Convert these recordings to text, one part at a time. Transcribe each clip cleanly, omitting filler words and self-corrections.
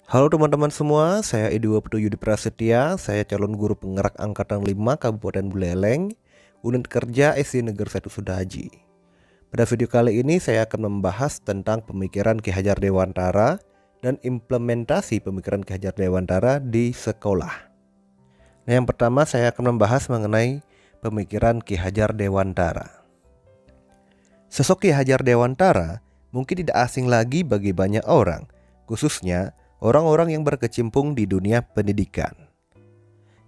Halo teman-teman semua, saya Edi Putu Yudi Prasetya, saya calon guru penggerak Angkatan 5 Kabupaten Buleleng, Unit Kerja SD Negeri 1 Sudahaji. Pada video kali ini saya akan membahas tentang pemikiran Ki Hajar Dewantara dan implementasi pemikiran Ki Hajar Dewantara di sekolah. Nah, yang pertama saya akan membahas mengenai pemikiran Ki Hajar Dewantara. Sosok Ki Hajar Dewantara mungkin tidak asing lagi bagi banyak orang, khususnya orang-orang yang berkecimpung di dunia pendidikan.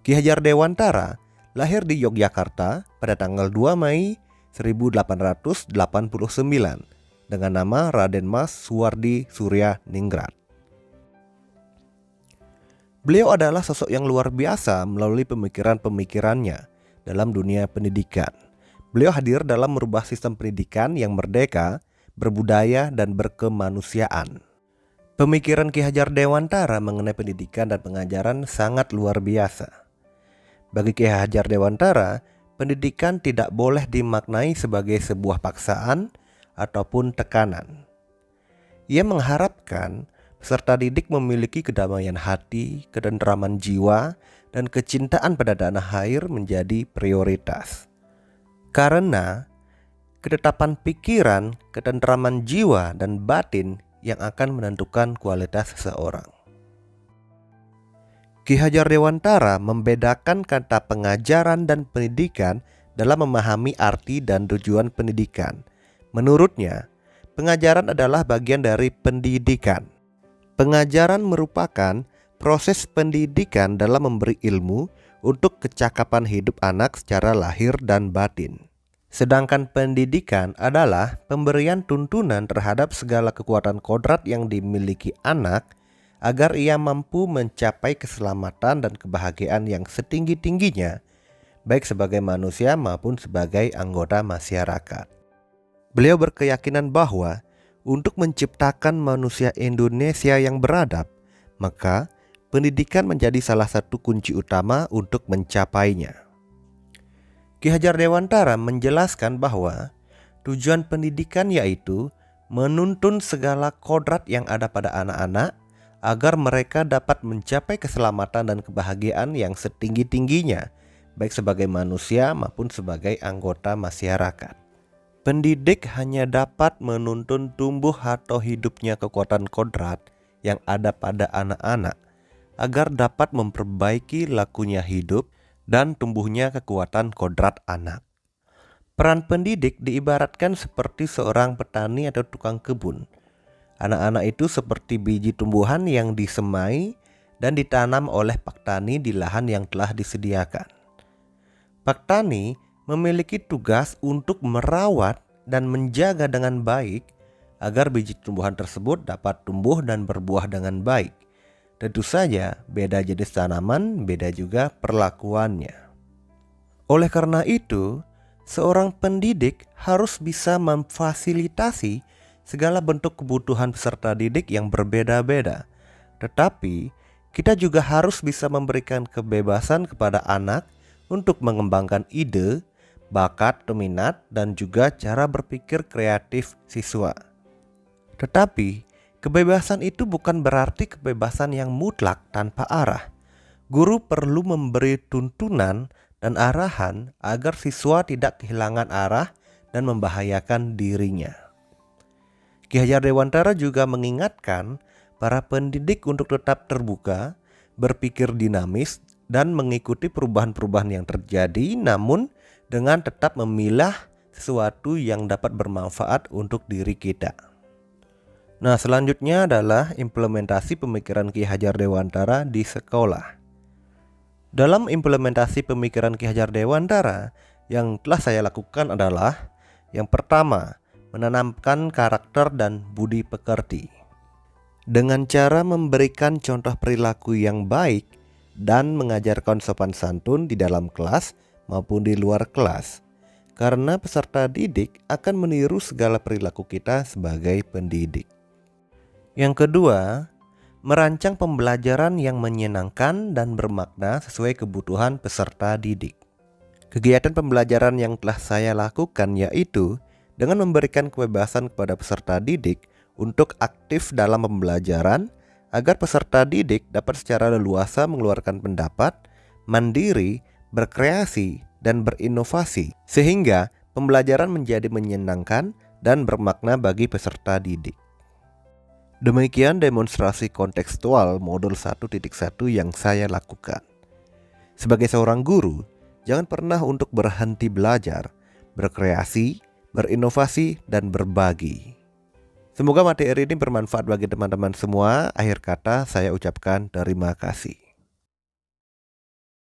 Ki Hajar Dewantara lahir di Yogyakarta pada tanggal 2 Mei 1889 dengan nama Raden Mas Suwardi Surya Ningrat. Beliau adalah sosok yang luar biasa melalui pemikiran-pemikirannya dalam dunia pendidikan. Beliau hadir dalam merubah sistem pendidikan yang merdeka, berbudaya, dan berkemanusiaan. Pemikiran Ki Hajar Dewantara mengenai pendidikan dan pengajaran sangat luar biasa. Bagi Ki Hajar Dewantara, pendidikan tidak boleh dimaknai sebagai sebuah paksaan ataupun tekanan. Ia mengharapkan peserta didik memiliki kedamaian hati, ketentraman jiwa, dan kecintaan pada tanah air menjadi prioritas. Karena ketetapan pikiran, ketentraman jiwa, dan batin yang akan menentukan kualitas seseorang. Ki Hajar Dewantara membedakan kata pengajaran dan pendidikan dalam memahami arti dan tujuan pendidikan. Menurutnya, pengajaran adalah bagian dari pendidikan. Pengajaran merupakan proses pendidikan dalam memberi ilmu untuk kecakapan hidup anak secara lahir dan batin. Sedangkan pendidikan adalah pemberian tuntunan terhadap segala kekuatan kodrat yang dimiliki anak agar ia mampu mencapai keselamatan dan kebahagiaan yang setinggi-tingginya, baik sebagai manusia maupun sebagai anggota masyarakat. Beliau berkeyakinan bahwa untuk menciptakan manusia Indonesia yang beradab, maka pendidikan menjadi salah satu kunci utama untuk mencapainya. Ki Hajar Dewantara menjelaskan bahwa tujuan pendidikan yaitu menuntun segala kodrat yang ada pada anak-anak agar mereka dapat mencapai keselamatan dan kebahagiaan yang setinggi-tingginya, baik sebagai manusia maupun sebagai anggota masyarakat. Pendidik hanya dapat menuntun tumbuh atau hidupnya kekuatan kodrat yang ada pada anak-anak agar dapat memperbaiki lakunya hidup dan tumbuhnya kekuatan kodrat anak. Peran pendidik diibaratkan seperti seorang petani atau tukang kebun. Anak-anak itu seperti biji tumbuhan yang disemai dan ditanam oleh paktani di lahan yang telah disediakan. Paktani memiliki tugas untuk merawat dan menjaga dengan baik agar biji tumbuhan tersebut dapat tumbuh dan berbuah dengan baik. Tentu saja beda jenis tanaman, beda juga perlakuannya. Oleh karena itu, seorang pendidik harus bisa memfasilitasi segala bentuk kebutuhan peserta didik yang berbeda-beda. Tetapi, kita juga harus bisa memberikan kebebasan kepada anak untuk mengembangkan ide, bakat, minat, dan juga cara berpikir kreatif siswa. Tetapi, kebebasan itu bukan berarti kebebasan yang mutlak tanpa arah. Guru perlu memberi tuntunan dan arahan agar siswa tidak kehilangan arah dan membahayakan dirinya. Ki Hajar Dewantara juga mengingatkan para pendidik untuk tetap terbuka, berpikir dinamis, dan mengikuti perubahan-perubahan yang terjadi, namun dengan tetap memilah sesuatu yang dapat bermanfaat untuk diri kita. Nah, selanjutnya adalah implementasi pemikiran Ki Hajar Dewantara di sekolah. Dalam implementasi pemikiran Ki Hajar Dewantara, yang telah saya lakukan adalah yang pertama, menanamkan karakter dan budi pekerti. Dengan cara memberikan contoh perilaku yang baik dan mengajarkan sopan santun di dalam kelas maupun di luar kelas, karena peserta didik akan meniru segala perilaku kita sebagai pendidik. Yang kedua, merancang pembelajaran yang menyenangkan dan bermakna sesuai kebutuhan peserta didik. Kegiatan pembelajaran yang telah saya lakukan yaitu dengan memberikan kebebasan kepada peserta didik untuk aktif dalam pembelajaran agar peserta didik dapat secara leluasa mengeluarkan pendapat, mandiri, berkreasi, dan berinovasi, sehingga pembelajaran menjadi menyenangkan dan bermakna bagi peserta didik. Demikian demonstrasi kontekstual modul 1.1 yang saya lakukan. Sebagai seorang guru, jangan pernah untuk berhenti belajar, berkreasi, berinovasi, dan berbagi. Semoga materi ini bermanfaat bagi teman-teman semua. Akhir kata saya ucapkan terima kasih.